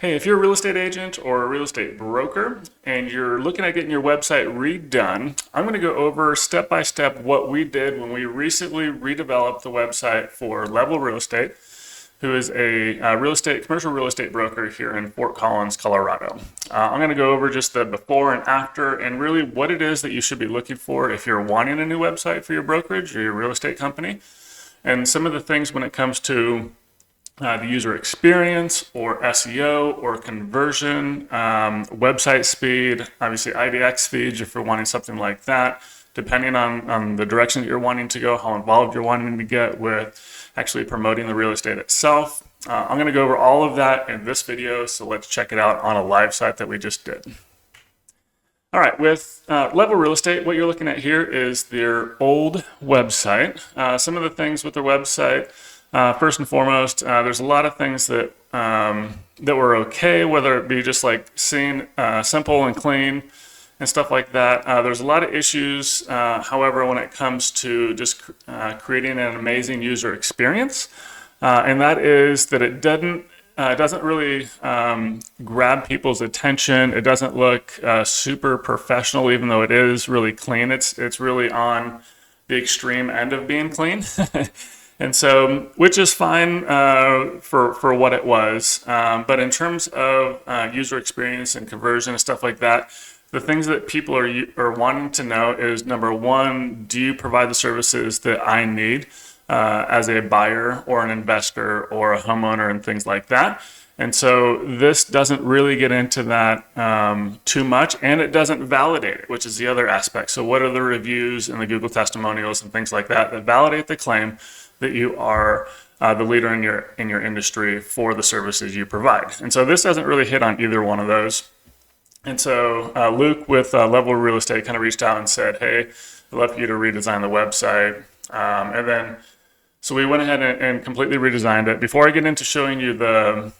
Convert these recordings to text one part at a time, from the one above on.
Hey, if you're a real estate agent or a real estate broker and you're looking at getting your website redone, I'm going to go over step by step what we did when we recently redeveloped the website for Level Real Estate, who is a commercial real estate broker here in Fort Collins, Colorado. I'm going to go over just the before and after and really what it is that you should be looking for if you're wanting a new website for your brokerage or your real estate company, and some of the things when it comes to the user experience or SEO or conversion, website speed, obviously IDX feeds if you're wanting something like that, depending on the direction that you're wanting to go, how involved you're wanting to get with actually promoting the real estate itself. I'm going to go over all of that in this video, so let's check it out on a live site that we just did. All right, with Level Real Estate, what you're looking at here is their old website. Some of the things with their website, first and foremost, there's a lot of things that were okay, whether it be just like seeing simple and clean and stuff like that. There's a lot of issues, however, when it comes to just creating an amazing user experience, and that is that it doesn't really grab people's attention. It doesn't look super professional, even though it is really clean. It's really on the extreme end of being clean. And so, which is fine for what it was. But in terms of user experience and conversion and stuff like that, the things that people are wanting to know is, number one, do you provide the services that I need as a buyer or an investor or a homeowner and things like that? And so this doesn't really get into that too much, and it doesn't validate it, which is the other aspect. So what are the reviews and the Google testimonials and things like that validate the claim that you are the leader in your industry for the services you provide? And so this doesn't really hit on either one of those. And so Luke with Level Real Estate kind of reached out and said, hey, I'd love for you to redesign the website. And then so we went ahead and completely redesigned it. Before I get into showing you the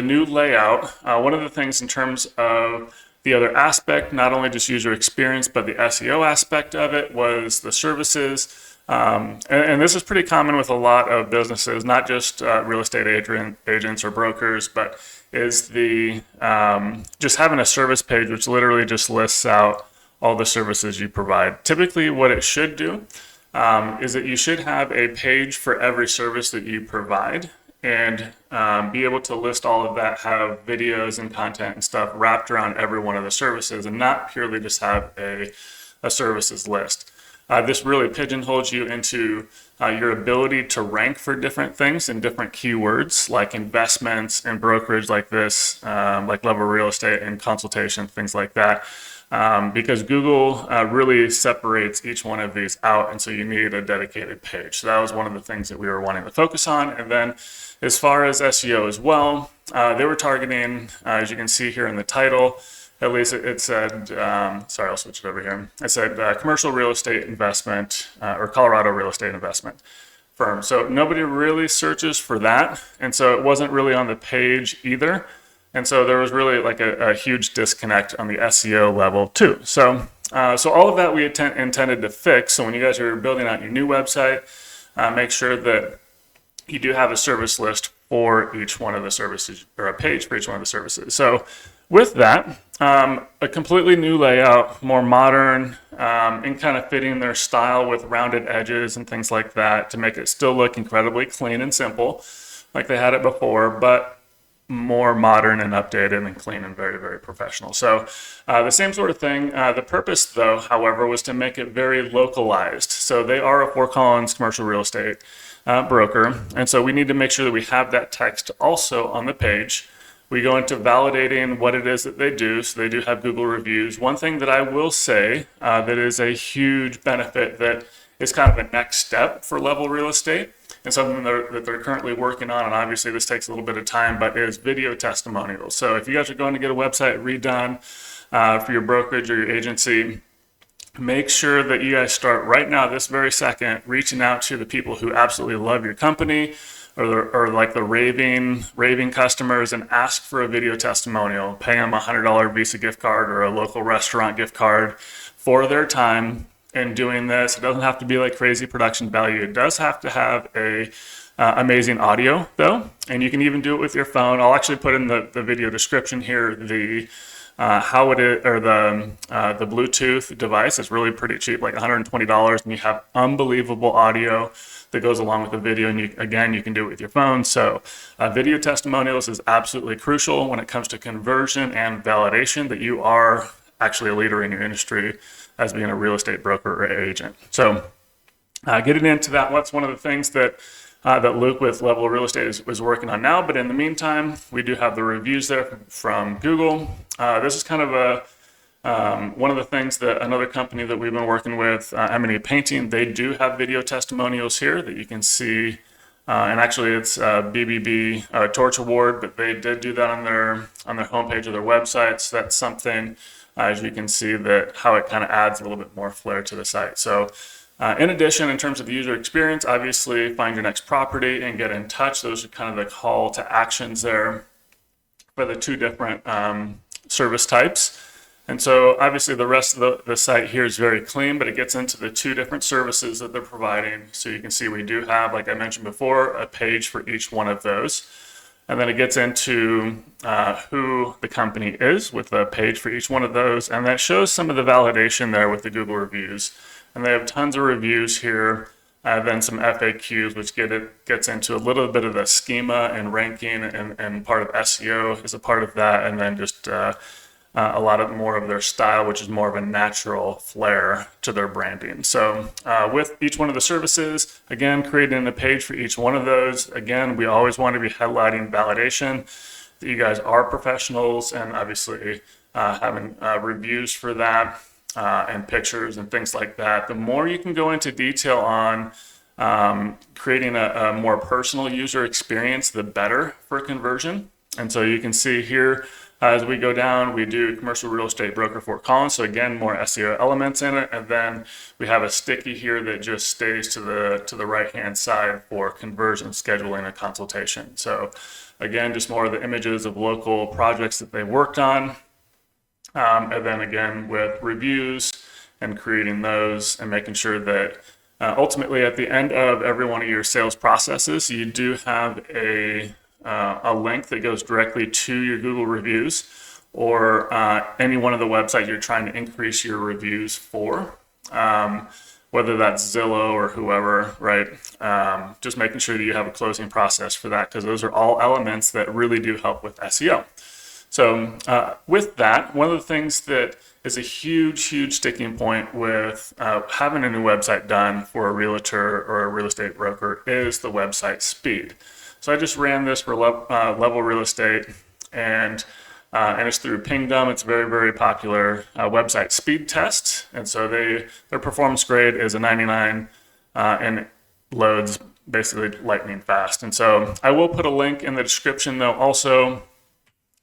new layout, one of the things in terms of the other aspect, not only just user experience, but the SEO aspect of it, was the services. And this is pretty common with a lot of businesses, not just real estate agents or brokers, but is the just having a service page which literally just lists out all the services you provide. Typically what it should do is that you should have a page for every service that you provide, and be able to list all of that, have videos and content and stuff wrapped around every one of the services, and not purely just have a services list. This really pigeonholes you into your ability to rank for different things and different keywords like investments and brokerage like this, like Level Real Estate and consultation, things like that. Because Google really separates each one of these out, and so you need a dedicated page. So that was one of the things that we were wanting to focus on. And then as far as SEO as well, they were targeting, as you can see here in the title, at least it said, sorry, I'll switch it over here. It said commercial real estate investment or Colorado real estate investment firm. So nobody really searches for that. And so it wasn't really on the page either. And so there was really like a huge disconnect on the SEO level too. So all of that we intended to fix. So when you guys are building out your new website, make sure that you do have a service list for each one of the services, or a page for each one of the services. So with that, a completely new layout, more modern, and kind of fitting their style with rounded edges and things like that to make it still look incredibly clean and simple like they had it before, but more modern and updated and clean and very, very professional. So the same sort of thing. The purpose, though, however, was to make it very localized. So they are a Fort Collins commercial real estate broker, and so we need to make sure that we have that text also on the page. We go into validating what it is that they do. So they do have Google reviews. One thing that I will say that is a huge benefit that is kind of a next step for Level Real Estate, and something that they're currently working on, and obviously this takes a little bit of time, but is video testimonials. So if you guys are going to get a website redone for your brokerage or your agency, make sure that you guys start right now, this very second, reaching out to the people who absolutely love your company, or like the raving customers, and ask for a video testimonial. Pay them a $100 Visa gift card or a local restaurant gift card for their time in doing this. It doesn't have to be like crazy production value. It does have to have a amazing audio though, and you can even do it with your phone. I'll actually put in the video description here the how it is, or the Bluetooth device is really pretty cheap, like $120, and you have unbelievable audio that goes along with the video. And you can do it with your phone. So video testimonials is absolutely crucial when it comes to conversion and validation that you are actually a leader in your industry as being a real estate broker or agent. So getting into that, what's one of the things that Luke with Level Real Estate is working on now. But in the meantime, we do have the reviews there from Google. This is kind of one of the things that another company that we've been working with, M&E Painting, they do have video testimonials here that you can see. And actually it's BBB Torch Award, but they did do that on their homepage of their website. So that's something, as you can see, that how it kind of adds a little bit more flair to the site. So in addition, in terms of the user experience, obviously find your next property and get in touch. Those are kind of the call to actions there for the two different service types. And so obviously the rest of the site here is very clean, but it gets into the two different services that they're providing. So you can see we do have, like I mentioned before, a page for each one of those. And then it gets into who the company is with a page for each one of those. And that shows some of the validation there with the Google reviews. And they have tons of reviews here, then some FAQs, which gets into a little bit of the schema and ranking, and part of SEO is a part of that, and then just a lot of more of their style, which is more of a natural flair to their branding. So with each one of the services, again, creating a page for each one of those. Again, we always want to be highlighting validation, that you guys are professionals, and obviously having reviews for that. And pictures and things like that. The more you can go into detail on creating a more personal user experience, the better for conversion. And so you can see here, as we go down, we do commercial real estate broker Fort Collins. So again, more SEO elements in it. And then we have a sticky here that just stays to the right-hand side for conversion, scheduling, a consultation. So again, just more of the images of local projects that they worked on. And then again with reviews and creating those and making sure that ultimately at the end of every one of your sales processes, you do have a link that goes directly to your Google reviews or any one of the websites you're trying to increase your reviews for, whether that's Zillow or whoever, right? Just making sure that you have a closing process for that, because those are all elements that really do help with SEO. So with that, one of the things that is a huge sticking point with having a new website done for a realtor or a real estate broker is the website speed. So I just ran this for Level Real Estate, and it's through Pingdom. It's a very popular website speed test, and so their performance grade is a 99, and it loads basically lightning fast. And so I will put a link in the description though also,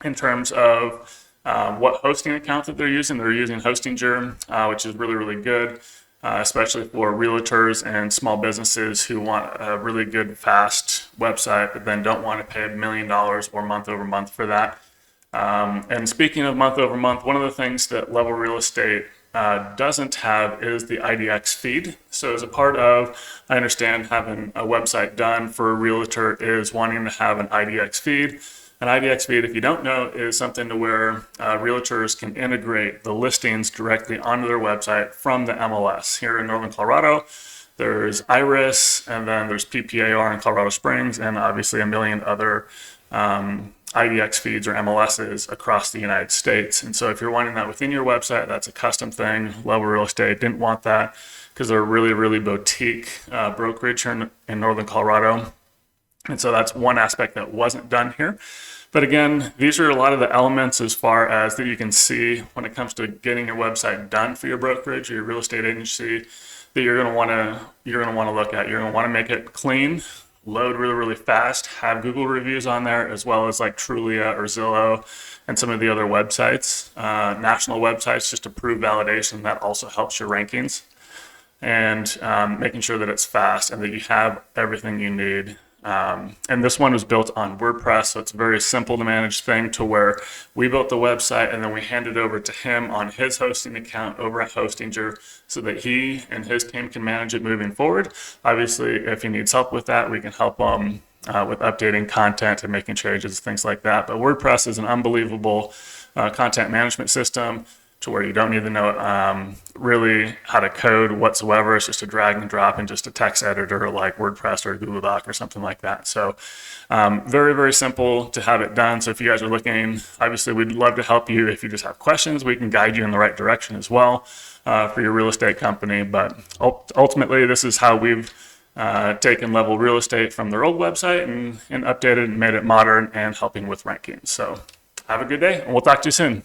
in terms of what hosting account that they're using. They're using Hostinger, which is really good, especially for realtors and small businesses who want a really good, fast website, but then don't want to pay $1 million or month over month for that. And speaking of month over month, one of the things that Level Real Estate doesn't have is the IDX feed. So as a part of, I understand, having a website done for a realtor is wanting to have an IDX feed. An IDX feed, if you don't know, is something to where realtors can integrate the listings directly onto their website from the MLS. Here in Northern Colorado, there's Iris, and then there's PPAR in Colorado Springs, and obviously a million other IDX feeds or MLSs across the United States. And so if you're wanting that within your website, that's a custom thing. Level Real Estate didn't want that because they're a really boutique brokerage here in Northern Colorado. And so that's one aspect that wasn't done here. But again, these are a lot of the elements as far as that you can see when it comes to getting your website done for your brokerage or your real estate agency that you're going to want to look at. You're going to want to make it clean, load really fast, have Google reviews on there, as well as like Trulia or Zillow and some of the other websites, national websites, just to prove validation. That also helps your rankings, and making sure that it's fast and that you have everything you need And this one was built on WordPress, so it's a very simple to manage thing to where we built the website and then we handed over to him on his hosting account over at Hostinger so that he and his team can manage it moving forward. Obviously, if he needs help with that, we can help him with updating content and making changes, things like that. But WordPress is an unbelievable content management system to where you don't need to know really how to code whatsoever. It's just a drag and drop in just a text editor like WordPress or Google Doc or something like that. So very, very simple to have it done. So if you guys are looking, obviously we'd love to help you. If you just have questions, we can guide you in the right direction as well for your real estate company. But ultimately, this is how we've taken Level Real Estate from their old website and updated and made it modern and helping with rankings. So have a good day, and we'll talk to you soon.